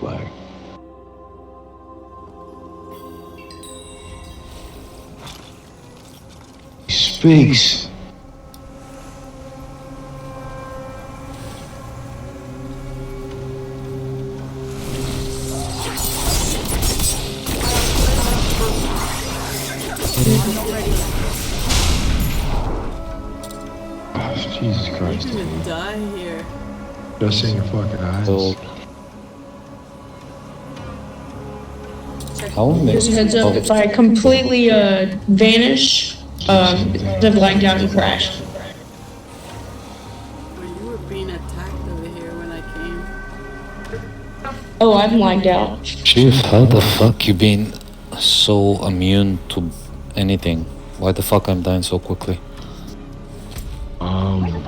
lag. He speaks. Oh, Jesus Christ. You're gonna die here. Just in your fucking eyes. So, how many? Just a heads up, if I completely vanish, the lag down and crash. Well, you were being attacked over here when I came. Oh, I'm lagged out. Chief, how the fuck you been so immune to anything? Why the fuck I'm dying so quickly?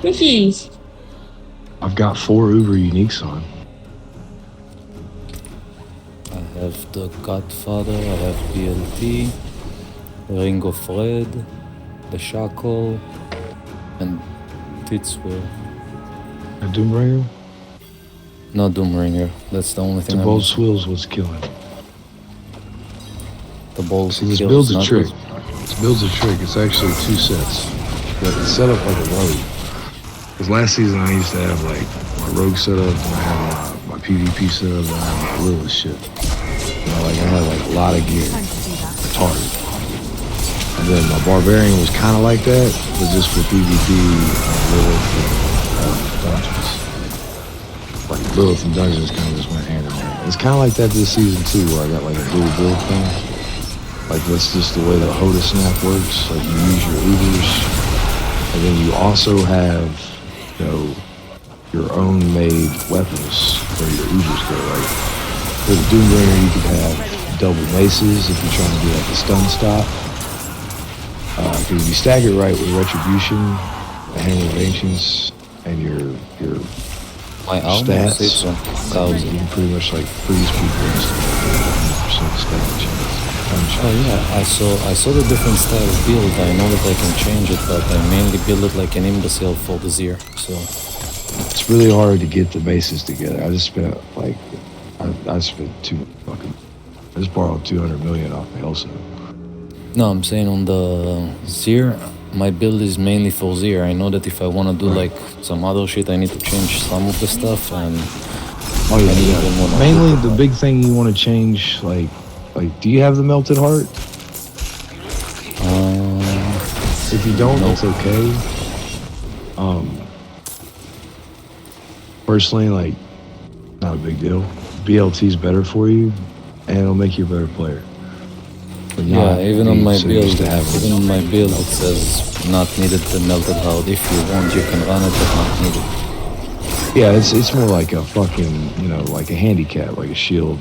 Cookies. I've got 4 Uber Uniques on. I have the Godfather, I have BLT, Ring of Red, the Shackle, and Titswell. A Doombringer? No Doomringer, that's the only thing The I'm Bold missing. Swill's what's killing. The Bold See, this Kills, build's a not trick. the- This build's a trick. It's actually 2 sets. But it's set up like a rogue. Because last season I used to have like my rogue set up, and I had my PvP set up, and I had my Lilith shit. You know, like I had like a lot of gear. Retarded. And then my Barbarian was kind of like that, but just for PvP, Lilith and Dungeons. Like Lilith and Dungeons kind of just went hand in hand. It's kind of like that this season too, where I got like a dual build thing. Like that's just the way the Hoda Snap works. Like you use your Ubers, and then you also have, you know, your own made weapons where your Ubers go. Like for the Doombringer, you could have double maces if you're trying to do like a stun stop. Because if you stack it right with Retribution, the Hammer of Ancients, and your My armor saves stats, 1,000. you can pretty much like freeze people and stuff. 100% stack chance. Oh yeah, I saw the different style of build. I know that I can change it, but I mainly build it like an imbecile for the Zir. So It's really hard to get the bases together. I just spent like, I spent I just borrowed 200 million off my Elsa. no, I'm saying on the Zir, my build is mainly for Zir. I know that if I want to do like some other shit, I need to change some of the stuff. And Oh yeah, I yeah. even wanna Mainly look the at big thing you want to change, like, do you have the Melted Heart? If you don't, Nope. it's okay. Personally, like, not a big deal. BLT's better for you, and it'll make you a better player. But yeah, not even on being my so build, used to having even on my build, it says not needed the melted heart. If you want, you can run it, but not needed. Yeah, it's more like a fucking, you know, like a handicap, like a shield,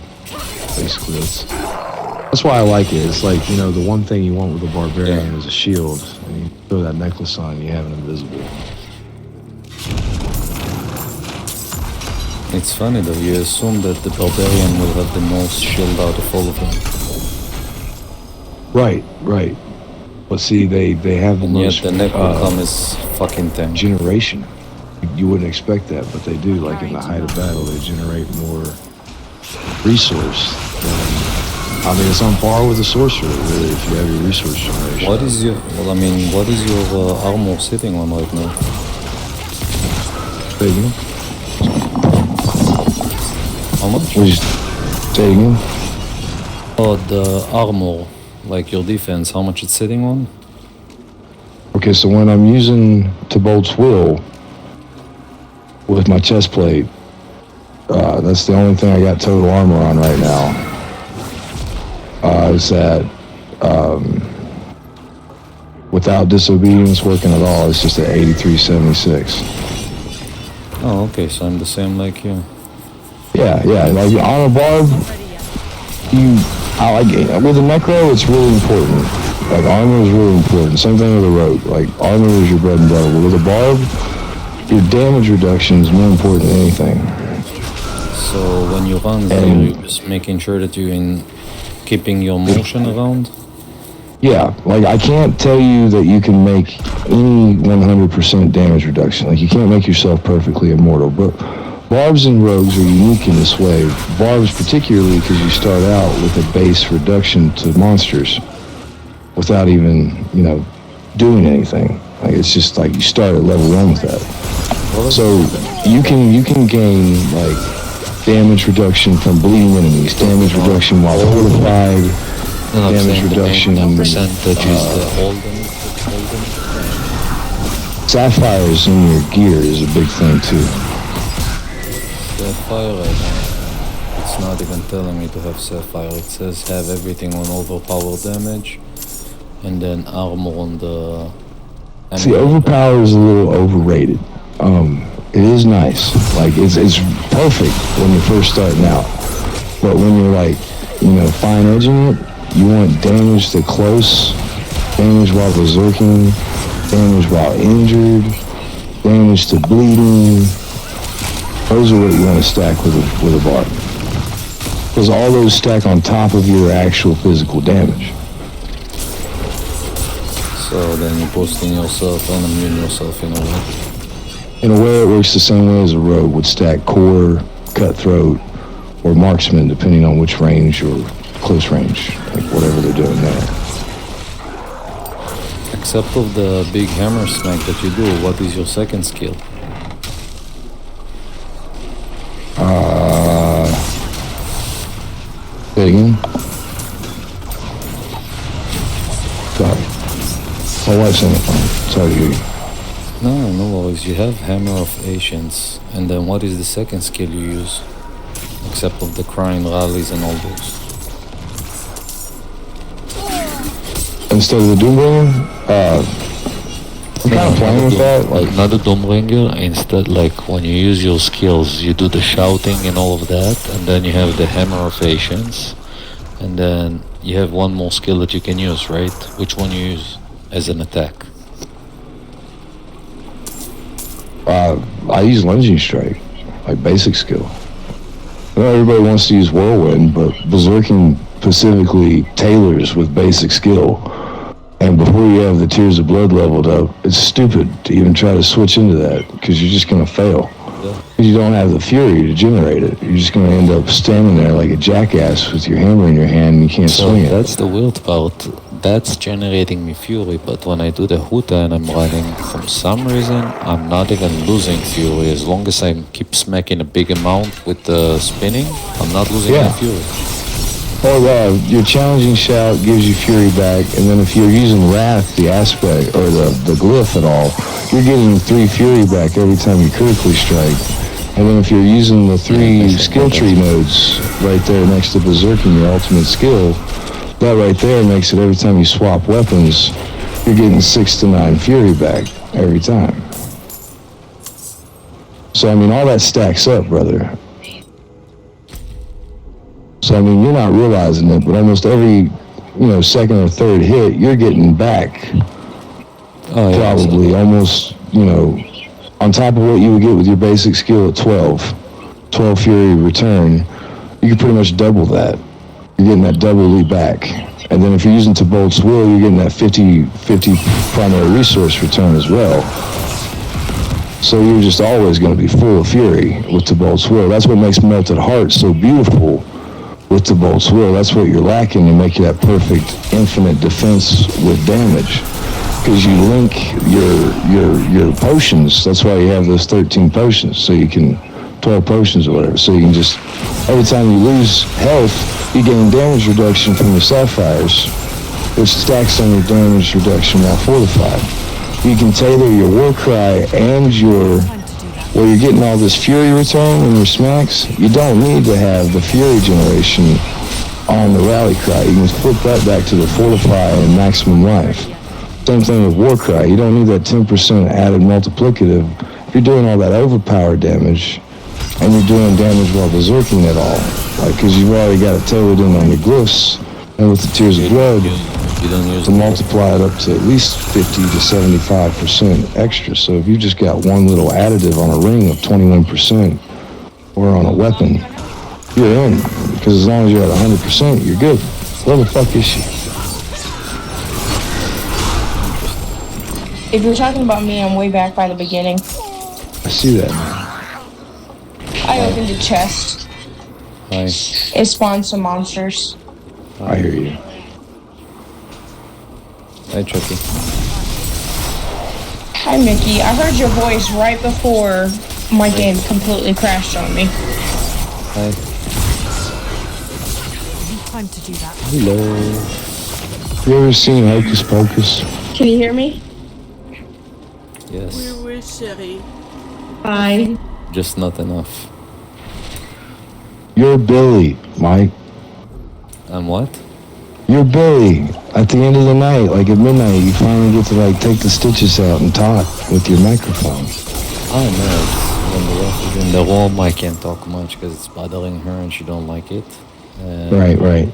basically. That's why I like it. It's like, you know, the one thing you want with a Barbarian is a shield, and you throw that necklace on, and you have an invisible. It's funny though, you assume that the Barbarian will have the most shield out of all of them. Right, right. But see, they have the And yet most the neck will come as fucking tank. generation. You wouldn't expect that, but they do. Like in the height of battle, they generate more resource than, I mean, it's on par with a sorcerer, really, if you have your resource generation. What is your, well, I mean, what is your armor sitting on right now? Say again? How much? Say again? Oh, the armor, like your defense, how much it's sitting on? Okay, so when I'm using Tibolt's Will with my chest plate, that's the only thing I got total armor on right now. It's at, without disobedience working at all, it's just at 8376. Oh, okay, so I'm the same like you. Yeah, like on a barb, I like it. With a necro, it's really important. Like armor is really important. Same thing with a rogue. Like armor is your bread and butter. But with a barb, your damage reduction is more important than anything. So when you run, you're just making sure that you're in keeping your motion around? Yeah, like I can't tell you that you can make any 100% damage reduction. Like you can't make yourself perfectly immortal, but Barbs and rogues are unique in this way. Barbs particularly because you start out with a base reduction to monsters without even, doing anything. Like it's just like you start at level 1 with that. So you can gain like damage reduction from bleeding enemies, damage reduction while fortified, No, I'm damage saying reduction. the main percentage is the Holden. Sapphires in your gear is a big thing too. Sapphire, it's not even telling me to have Sapphire. It says have everything on overpower damage, and then armor on the... See, overpower is a little overrated. It is nice. Like, it's perfect when you're first starting out. But when you're like, fine edging it, you want damage to close, damage while berserking, damage while injured, damage to bleeding. Those are what you want to stack with a barb. Because all those stack on top of your actual physical damage. So then you're boosting yourself and immune yourself in a way. In a way, it works the same way as a rogue would stack core, cutthroat, or marksman, depending on which range or close range, like whatever they're doing there. Except of the big hammer smack that you do, what is your second skill? Say it again? Sorry. My wife's on the phone. Sorry to hear you. No worries. You have Hammer of Ancients, and then what is the second skill you use? Except of the crying rallies and all those. Instead of the Doombringer, I'm kind of playing with that. Like, not the Doombringer, instead like when you use your skills, you do the shouting and all of that, and then you have the Hammer of Ancients, and then you have one more skill that you can use, right? Which one you use as an attack? I use lunging strike, like basic skill. Everybody wants to use whirlwind, but berserking specifically tailors with basic skill. And before you have the Tears of Blood leveled up, it's stupid to even try to switch into that because you're just going to fail. Yeah. You don't have the fury to generate it. You're just going to end up standing there like a jackass with your hammer in your hand and you can't swing it. That's the weird part. That's generating me fury, but when I do the Huta and I'm running, for some reason, I'm not even losing fury. As long as I keep smacking a big amount with the spinning, I'm not losing any fury. Or your challenging shout gives you fury back, and then if you're using Wrath, the aspect, or the glyph at all, you're getting 3 fury back every time you critically strike. And then if you're using the 3 skill tree nodes right there next to berserking, your ultimate skill, that right there makes it every time you swap weapons, you're getting 6 to 9 fury back every time. So, I mean, all that stacks up, brother. So, I mean, you're not realizing it, but almost every, second or third hit, you're getting back probably almost, on top of what you would get with your basic skill at 12 fury return, you can pretty much double that. You're getting that double leap back. And then if you're using Tobolt's Will, you're getting that 50 primary resource return as well. So you're just always going to be full of fury with Tobolt's Will. That's what makes Melted Heart so beautiful with Tobolt's Will. That's what you're lacking to make you that perfect infinite defense with damage. Because you link your potions. That's why you have those 13 potions. So you can 12 potions or whatever. So you can just, every time you lose health, you gain damage reduction from your sapphires, which stacks on your damage reduction while fortified. You can tailor your war cry and where you're getting all this fury return in your smacks. You don't need to have the fury generation on the rally cry. You can flip that back to the fortify and maximum life. Same thing with war cry. You don't need that 10% added multiplicative. If you're doing all that overpower damage, and you're doing damage while berserking at all, like, because you've already got it tailored in on your glyphs, and with the Tears of Blood, to multiply it up to at least 50 to 75% extra. So if you just got one little additive on a ring of 21%, or on a weapon, you're in, because as long as you're at 100%, you're good. Where the fuck is she? If you're talking about me, I'm way back by the beginning. I see that, man. I opened a chest. Hi. It spawned some monsters. I hear you. Hi, Chucky. Hi, Mickey. I heard your voice right before my game completely crashed on me. Hi. Time to do that. Hello. You ever seen Hocus Pocus? Can you hear me? Yes. Oui, chérie. Hi. Just not enough. You're Billy, Mike. I'm what? You're Billy. At the end of the night, like at midnight, you finally get to like take the stitches out and talk with your microphone. Oh no, when the wife is in the room, I can't talk much because it's bothering her and she don't like it. Right.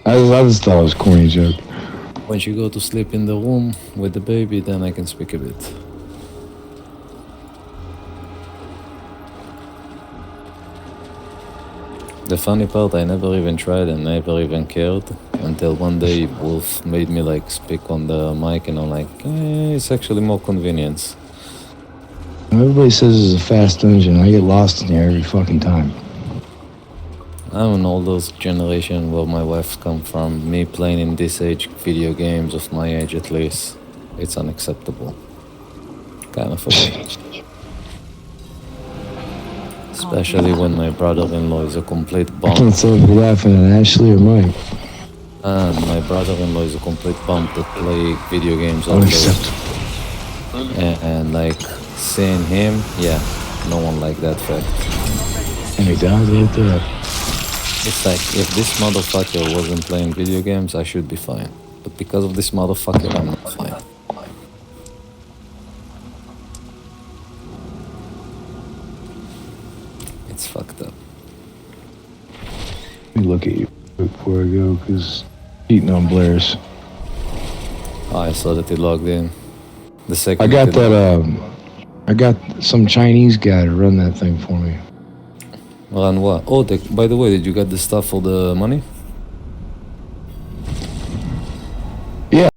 I just thought it was a corny joke. When she go to sleep in the room with the baby, then I can speak a bit. The funny part, I never even tried and never even cared until one day Wolf made me like speak on the mic and I'm like, it's actually more convenience. Everybody says it's a fast dungeon. I get lost in here every fucking time. I'm an older generation where my wife's come from. Me playing in this age video games, of my age at least, it's unacceptable. Kind of okay. Especially when my brother-in-law is a complete I bum. can't tell if you're laughing at Ashley or Mike. And my brother-in-law is a complete bum that play video games all day. Unacceptable. And like seeing him, yeah, no one like that fact. And he dies like that. It's like if this motherfucker wasn't playing video games, I should be fine. But because of this motherfucker, I'm not fine. It's fucked up. Let me look at you before I go, because cheating on Blair's. Oh, I saw that he logged in. The second I got that, I got some Chinese guy to run that thing for me. Run what? Oh, by the way, did you get the stuff for the money?